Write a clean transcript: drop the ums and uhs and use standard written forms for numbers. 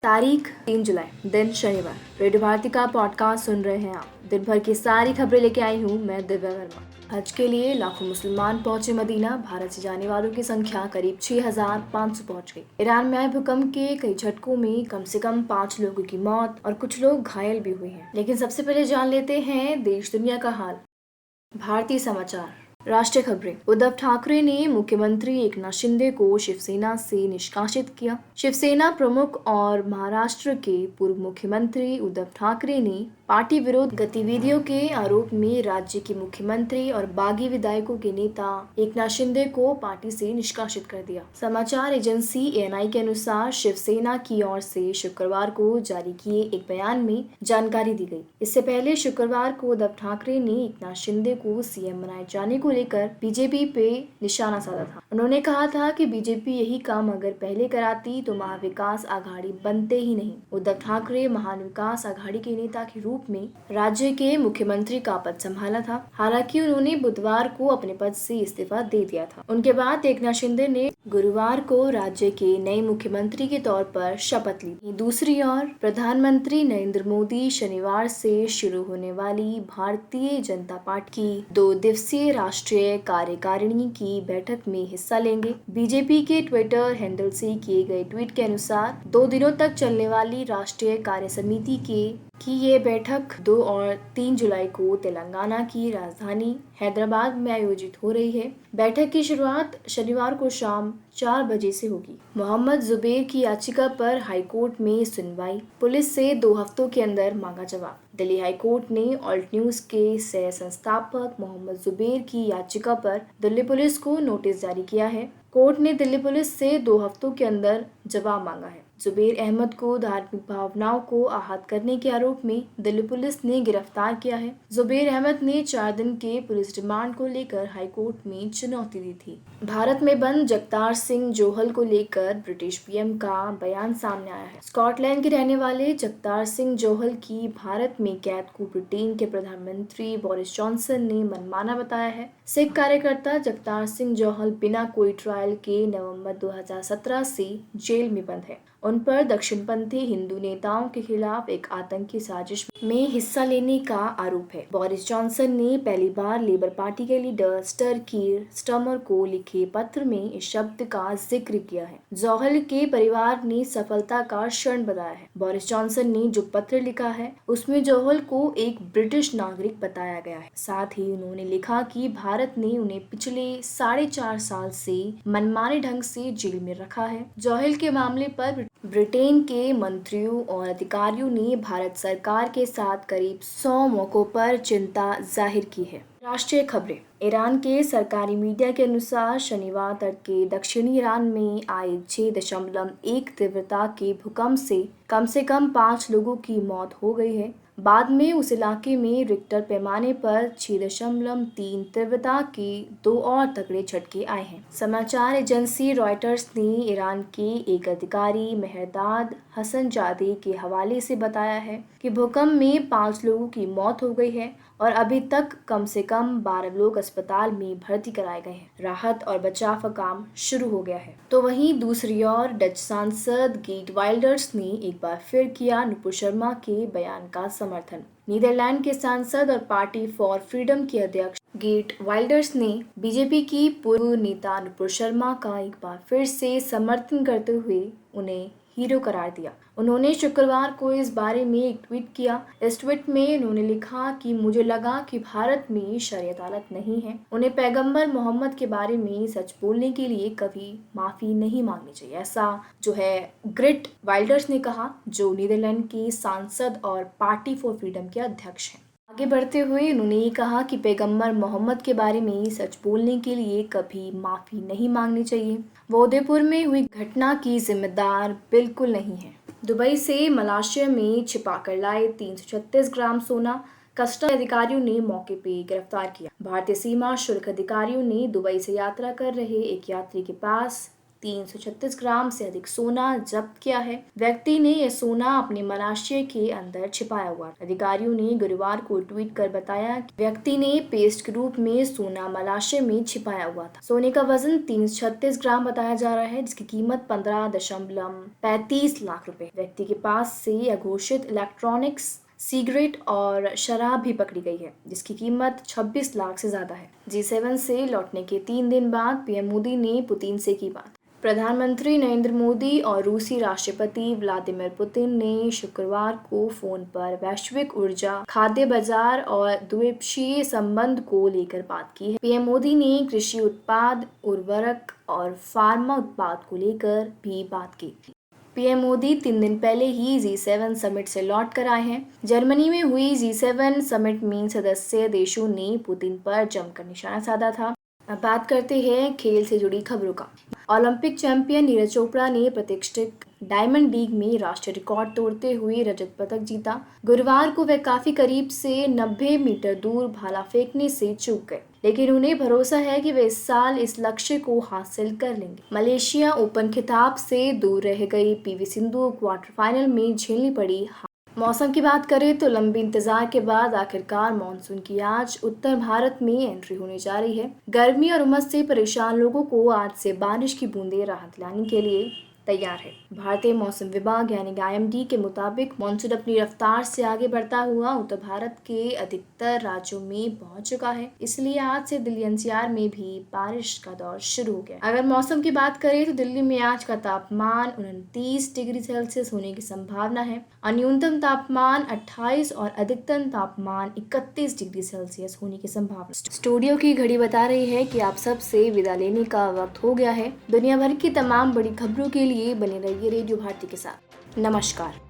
तारीख 3 जुलाई, दिन शनिवार। रेडियो भारती का पॉडकास्ट सुन रहे हैं आप। दिन भर की सारी खबरें लेके आई हूँ मैं, दिव्या वर्मा। हज के लिए लाखों मुसलमान पहुंचे मदीना। भारत से जाने वालों की संख्या करीब 6,500 पहुंच गई। ईरान में आए भूकंप के कई झटकों में कम से कम 5 लोगों की मौत और कुछ लोग घायल भी हुए हैं। लेकिन सबसे पहले जान लेते हैं देश दुनिया का हाल। भारतीय समाचार। राष्ट्रीय खबरें। उद्धव ठाकरे ने मुख्यमंत्री एकनाथ शिंदे को शिवसेना से निष्कासित किया। शिवसेना प्रमुख और महाराष्ट्र के पूर्व मुख्यमंत्री उद्धव ठाकरे ने पार्टी विरोध गतिविधियों के आरोप में राज्य के मुख्यमंत्री और बागी विधायकों के नेता एकनाथ शिंदे को पार्टी से निष्कासित कर दिया। समाचार एजेंसी एएनआई के अनुसार शिवसेना की ओर से शुक्रवार को जारी किए एक बयान में जानकारी दी गई। इससे पहले शुक्रवार को उद्धव ठाकरे ने एकनाथ शिंदे को सीएम बनाए जाने को लेकर बीजेपी पे निशाना साधा था। उन्होंने कहा था कि बीजेपी यही काम अगर पहले कराती तो महाविकास आघाड़ी बनते ही नहीं। उद्धव ठाकरे महान विकास आघाड़ी के नेता के रूप में राज्य के मुख्यमंत्री का पद संभाला था। हालांकि उन्होंने बुधवार को अपने पद से इस्तीफा दे दिया था। उनके बाद एकनाथ शिंदे ने गुरुवार को राज्य के नए मुख्यमंत्री के तौर पर शपथ ली। दूसरी ओर प्रधानमंत्री नरेंद्र मोदी शनिवार से शुरू होने वाली भारतीय जनता पार्टी की 2 दिवसीय राष्ट्रीय कार्यकारिणी की बैठक में हिस्सा लेंगे। बीजेपी के ट्विटर हैंडल से किए गए ट्वीट के अनुसार 2 दिनों तक चलने वाली राष्ट्रीय कार्य समिति की ये बैठक 2 और 3 जुलाई को तेलंगाना की राजधानी हैदराबाद में आयोजित हो रही है। बैठक की शुरुआत शनिवार को शाम 4 बजे से होगी। मोहम्मद जुबैर की याचिका पर हाईकोर्ट में सुनवाई। पुलिस से 2 हफ्तों के अंदर मांगा जवाब। दिल्ली हाईकोर्ट ने ऑल्ट न्यूज के सह संस्थापक मोहम्मद जुबैर की याचिका पर दिल्ली पुलिस को नोटिस जारी किया है। कोर्ट ने दिल्ली पुलिस से 2 हफ्तों के अंदर जवाब मांगा है। जुबैर अहमद को धार्मिक भावनाओं को आहत करने के आरोप में दिल्ली पुलिस ने गिरफ्तार किया है। जुबैर अहमद ने 4 दिन के पुलिस रिमांड को लेकर हाईकोर्ट में चुनौती दी थी। भारत में बंद जगतार सिंह जोहल को लेकर ब्रिटिश पीएम का बयान सामने आया है। स्कॉटलैंड के रहने वाले जगतार सिंह जोहल की भारत में कैद को ब्रिटेन के प्रधानमंत्री बोरिस जॉनसन ने मनमाना बताया है। सिख कार्यकर्ता जगतार सिंह जोहल बिना कोई ट्रायल के नवंबर 2017 से जेल में बंद है। उन पर दक्षिणपंथी हिंदू नेताओं के खिलाफ एक आतंकी साजिश में हिस्सा लेने का आरोप है। बोरिस जॉनसन ने पहली बार लेबर पार्टी के लीडर सर कीर स्टारमर को लिखे पत्र में इस शब्द का जिक्र किया है। जोहल के परिवार ने सफलता का क्षण बताया है। बोरिस जॉनसन ने जो पत्र लिखा है उसमें जोहल को एक ब्रिटिश नागरिक बताया गया है। साथ ही उन्होंने लिखा कि भारत ने उन्हें पिछले 4.5 साल से मनमाने ढंग से जेल में रखा है। जोहल के मामले पर ब्रिटेन के मंत्रियों और अधिकारियों ने भारत सरकार के साथ करीब 100 मौकों पर चिंता जाहिर की है। राष्ट्रीय खबरें। ईरान के सरकारी मीडिया के अनुसार शनिवार तड़के दक्षिणी ईरान में आए 6.1 तीव्रता के भूकंप से कम 5 लोगों की मौत हो गई है। बाद में उस इलाके में रिक्टर पैमाने पर 6.3 तीव्रता के 2 और तगड़े झटके आए हैं। समाचार एजेंसी रॉयटर्स ने ईरान के एक अधिकारी मेहरदाद हसनजादे के हवाले से बताया है कि भूकंप में 5 लोगों की मौत हो गई है और अभी तक कम से कम 12 लोग अस्पताल में भर्ती कराए गए हैं। राहत और बचाव का काम शुरू हो गया है। तो वहीं दूसरी ओर डच सांसद गेट वाइल्डर्स ने एक बार फिर किया नुपुर शर्मा के बयान का समर्थन। नीदरलैंड के सांसद और पार्टी फॉर फ्रीडम के अध्यक्ष गेट वाइल्डर्स ने बीजेपी की पूर्व नेता नुपुर शर्मा का एक बार फिर से समर्थन करते हुए उन्हें हीरो करार दिया। उन्होंने शुक्रवार को इस बारे में एक ट्वीट किया। इस ट्वीट में उन्होंने लिखा कि मुझे लगा कि भारत में शरीयत अदालत नहीं है। उन्हें पैगंबर मोहम्मद के बारे में सच बोलने के लिए कभी माफी नहीं मांगनी चाहिए। ऐसा जो है गेट वाइल्डर्स ने कहा, जो नीदरलैंड के सांसद और पार्टी फॉर फ्रीडम के अध्यक्ष हैं। आगे बढ़ते हुए उन्होंने ये कहा कि पैगंबर मोहम्मद के बारे में सच बोलने के लिए कभी माफी नहीं मांगनी चाहिए। वो उदयपुर में हुई घटना की जिम्मेदार बिल्कुल नहीं है। दुबई से मलेशिया में छिपाकर लाए 336 ग्राम सोना कस्टम अधिकारियों ने मौके पे गिरफ्तार किया। भारतीय सीमा शुल्क अधिकारियों ने दुबई से यात्रा कर रहे एक यात्री के पास 336 ग्राम से अधिक सोना जब्त किया है। व्यक्ति ने यह सोना अपने मलाशय के अंदर छिपाया हुआ। अधिकारियों ने गुरुवार को ट्वीट कर बताया कि व्यक्ति ने पेस्ट के रूप में सोना मलाशय में छिपाया हुआ था। सोने का वजन 336 ग्राम बताया जा रहा है, जिसकी कीमत 15.35 लाख रुपए। व्यक्ति के पास से अघोषित इलेक्ट्रॉनिक्स, सिगरेट और शराब भी पकड़ी गई है, जिसकी कीमत 26 लाख से ज्यादा है। G7 से लौटने के 3 दिन बाद पीएम मोदी ने पुतिन से की बात। प्रधानमंत्री नरेंद्र मोदी और रूसी राष्ट्रपति व्लादिमीर पुतिन ने शुक्रवार को फोन पर वैश्विक ऊर्जा, खाद्य बाजार और द्विपक्षीय संबंध को लेकर बात की है। पीएम मोदी ने कृषि उत्पाद, उर्वरक और फार्मा उत्पाद को लेकर भी बात की थी। पीएम मोदी 3 दिन पहले ही G7 समिट से लौट कर आए हैं। जर्मनी में हुई G7 समिट में सदस्य देशों ने पुतिन पर जमकर निशाना साधा था। अब बात करते हैं खेल से जुड़ी खबरों का। ओलंपिक चैंपियन नीरज चोपड़ा ने प्रतिष्ठित डायमंड लीग में राष्ट्रीय रिकॉर्ड तोड़ते हुए रजत पदक जीता। गुरुवार को वे काफी करीब से 90 मीटर दूर भाला फेंकने से चूक गए, लेकिन उन्हें भरोसा है कि वे इस साल इस लक्ष्य को हासिल कर लेंगे। मलेशिया ओपन खिताब से दूर रह गई पीवी सिंधु क्वार्टर फाइनल में झेलनी पड़ी हार। मौसम की बात करें तो लंबे इंतजार के बाद आखिरकार मानसून की आज उत्तर भारत में एंट्री होने जा रही है। गर्मी और उमस से परेशान लोगों को आज से बारिश की बूंदें राहत दिलाने के लिए तैयार है। भारतीय मौसम विभाग यानी IMD के मुताबिक मानसून अपनी रफ्तार से आगे बढ़ता हुआ उत्तर भारत के अधिकतर राज्यों में पहुंच चुका है। इसलिए आज से दिल्ली NCR में भी बारिश का दौर शुरू हो गया। अगर मौसम की बात करें तो दिल्ली में आज का तापमान 29 डिग्री सेल्सियस होने की संभावना है और न्यूनतम तापमान 28 और अधिकतम तापमान 31 डिग्री सेल्सियस होने की संभावना। स्टूडियो की घड़ी बता रही है कि आप सबसे विदा लेने का वक्त हो गया है। दुनिया भर की तमाम बड़ी खबरों के लिए बने रहिए रेडियो भारती के साथ। नमस्कार।